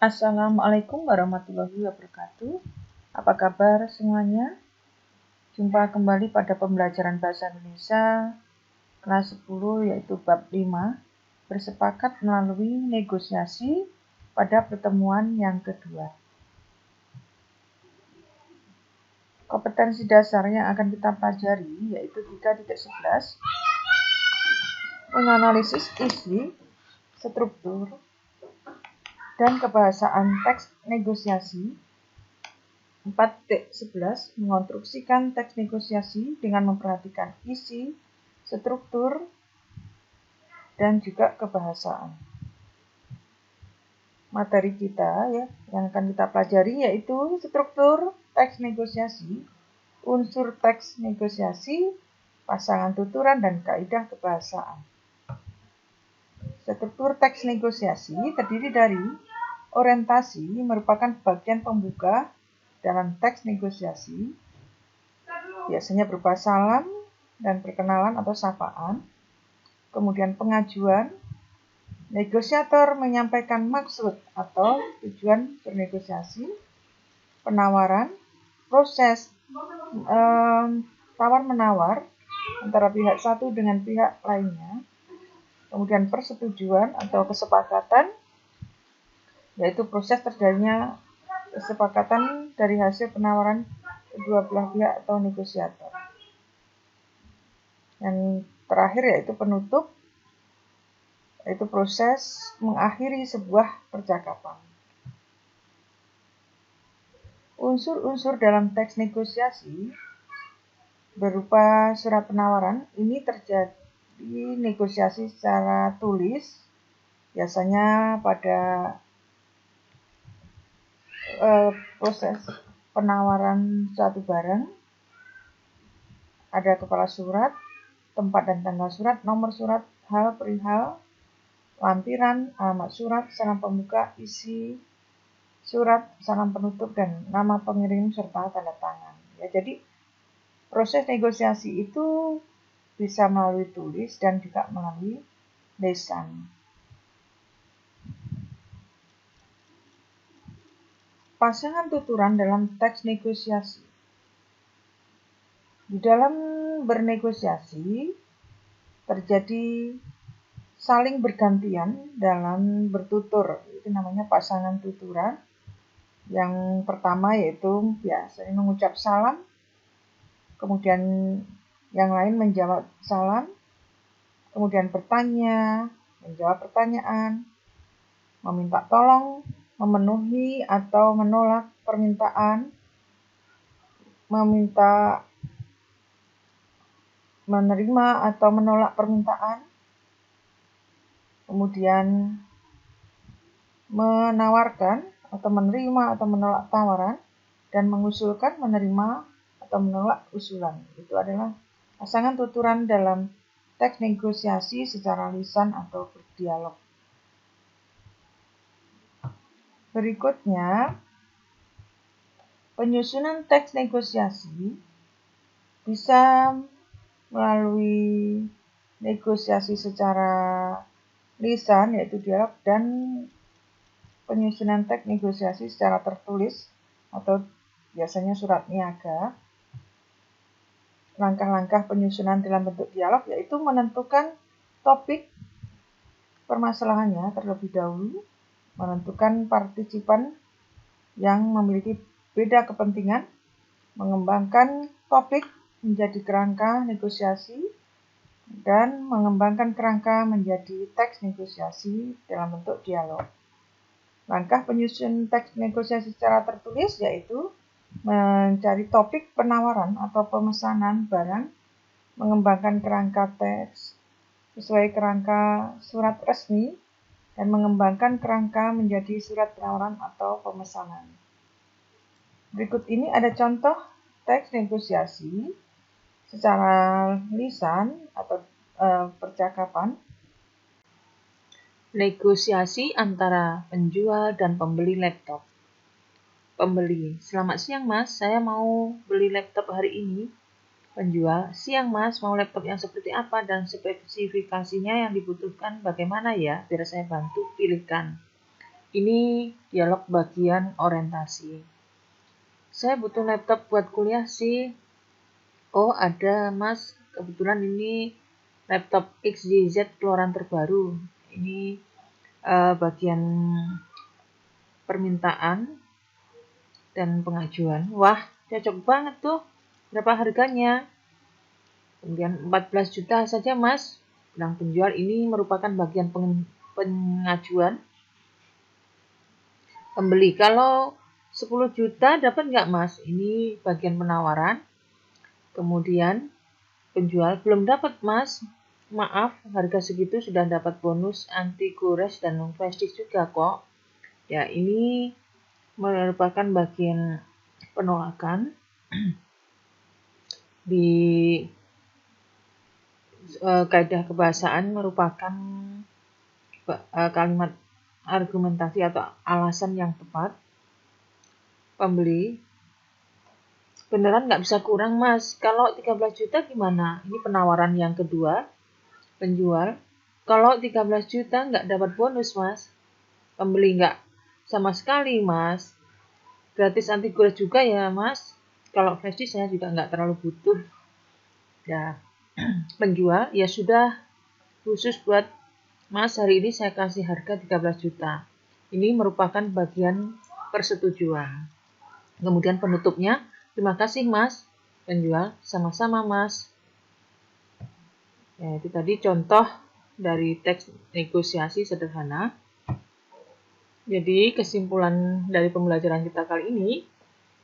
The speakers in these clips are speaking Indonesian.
Assalamualaikum warahmatullahi wabarakatuh. Apa kabar semuanya? Jumpa kembali pada pembelajaran Bahasa Indonesia kelas 10 yaitu bab 5, bersepakat melalui negosiasi pada pertemuan yang kedua. Kompetensi dasar yang akan kita pelajari yaitu 3.11, menganalisis isi, struktur, dan kebahasaan teks negosiasi. 4.11 mengonstruksikan teks negosiasi dengan memperhatikan isi, struktur, dan juga kebahasaan. Materi kita yang akan kita pelajari yaitu struktur teks negosiasi, unsur teks negosiasi, pasangan tuturan, dan kaidah kebahasaan. Struktur teks negosiasi terdiri dari orientasi, merupakan bagian pembuka dalam teks negosiasi, biasanya berupa salam dan perkenalan atau sapaan. Kemudian pengajuan, negosiator menyampaikan maksud atau tujuan bernegosiasi. Penawaran, proses tawar-menawar antara pihak satu dengan pihak lainnya. Kemudian persetujuan atau kesepakatan, yaitu proses terjadinya kesepakatan dari hasil penawaran kedua belah pihak atau negosiator. Yang terakhir yaitu penutup, yaitu proses mengakhiri sebuah percakapan. Unsur-unsur dalam teks negosiasi berupa surat penawaran. Ini terjadi negosiasi secara tulis, biasanya pada proses penawaran suatu barang. Ada kepala surat, tempat dan tanggal surat, nomor surat, hal perihal, lampiran, alamat surat, salam pembuka, isi surat, salam penutup, dan nama pengirim serta tanda tangan. Jadi proses negosiasi itu bisa melalui tulis dan juga melalui lisan. Pasangan tuturan dalam teks negosiasi. Di dalam bernegosiasi terjadi saling bergantian dalam bertutur. Itu namanya pasangan tuturan. Yang pertama yaitu biasanya mengucap salam, kemudian yang lain menjawab salam, kemudian bertanya, menjawab pertanyaan, meminta tolong, memenuhi atau menolak permintaan, menerima atau menolak permintaan, kemudian menawarkan atau menerima atau menolak tawaran, dan mengusulkan, menerima atau menolak usulan. Itu adalah pasangan tuturan dalam teks negosiasi secara lisan atau berdialog. Berikutnya, penyusunan teks negosiasi bisa melalui negosiasi secara lisan, yaitu dialog, dan penyusunan teks negosiasi secara tertulis atau biasanya surat niaga. Langkah-langkah penyusunan dalam bentuk dialog yaitu menentukan topik permasalahannya terlebih dahulu, menentukan partisipan yang memiliki beda kepentingan, mengembangkan topik menjadi kerangka negosiasi, dan mengembangkan kerangka menjadi teks negosiasi dalam bentuk dialog. Langkah penyusun teks negosiasi secara tertulis yaitu mencari topik penawaran atau pemesanan barang, mengembangkan kerangka teks sesuai kerangka surat resmi, dan mengembangkan kerangka menjadi surat penawaran atau pemesanan. Berikut ini ada contoh teks negosiasi secara lisan atau percakapan. Negosiasi antara penjual dan pembeli laptop. Pembeli, selamat siang mas, saya mau beli laptop hari ini. Penjual, siang mas, mau laptop yang seperti apa dan spesifikasinya yang dibutuhkan bagaimana ya, biar saya bantu pilihkan. Ini dialog bagian orientasi. Saya butuh laptop buat kuliah sih. Oh ada mas, kebetulan ini laptop XYZ keluaran terbaru. Ini bagian permintaan dan pengajuan. Wah, cocok banget tuh. Berapa harganya? Kemudian 14 juta saja mas. Bilang penjual, ini merupakan bagian pengajuan. Pembeli, kalau 10 juta dapat nggak mas? Ini bagian penawaran. Kemudian penjual, belum dapat mas. Maaf, harga segitu sudah dapat bonus anti gores dan flash disk juga kok. Ya, ini merupakan bagian penolakan di kaidah kebahasaan, merupakan kalimat argumentasi atau alasan yang tepat. Pembeli, beneran nggak bisa kurang mas, kalau 13 juta gimana? Ini penawaran yang kedua. Penjual, kalau 13 juta nggak dapat bonus mas. Pembeli, nggak sama sekali mas, gratis anti gores juga ya mas. Kalau flash disk saya juga nggak terlalu butuh ya. Penjual, ya sudah, khusus buat mas hari ini saya kasih harga 13 juta. Ini merupakan bagian persetujuan. Kemudian penutupnya, terima kasih mas. Penjual, sama-sama mas. Ya, itu tadi contoh dari teks negosiasi sederhana. Jadi kesimpulan dari pembelajaran kita kali ini,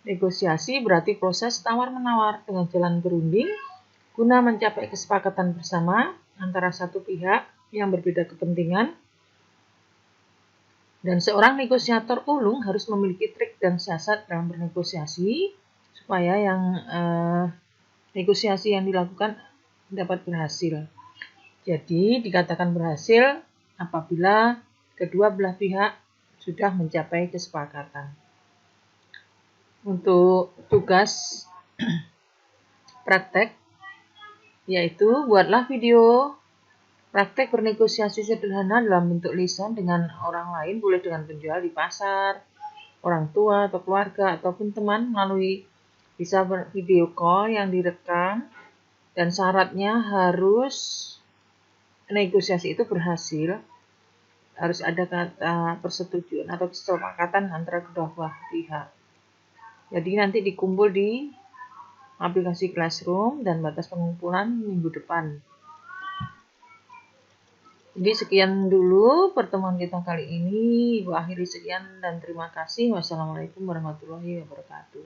negosiasi berarti proses tawar-menawar dengan jalan berunding guna mencapai kesepakatan bersama antara satu pihak yang berbeda kepentingan. Dan seorang negosiator ulung harus memiliki trik dan siasat dalam bernegosiasi supaya yang negosiasi yang dilakukan dapat berhasil. Jadi dikatakan berhasil apabila kedua belah pihak sudah mencapai kesepakatan. Untuk tugas praktek, yaitu buatlah video praktek bernegosiasi sederhana dalam bentuk lisan dengan orang lain, boleh dengan penjual di pasar, orang tua atau keluarga, ataupun teman melalui bisa video call yang direkam, dan syaratnya harus negosiasi itu berhasil, harus ada kata persetujuan atau kesepakatan antara kedua belah pihak. Jadi nanti dikumpul di aplikasi Classroom dan batas pengumpulan minggu depan. Jadi sekian dulu pertemuan kita kali ini. Ibu akhiri sekian dan terima kasih. Wassalamualaikum warahmatullahi wabarakatuh.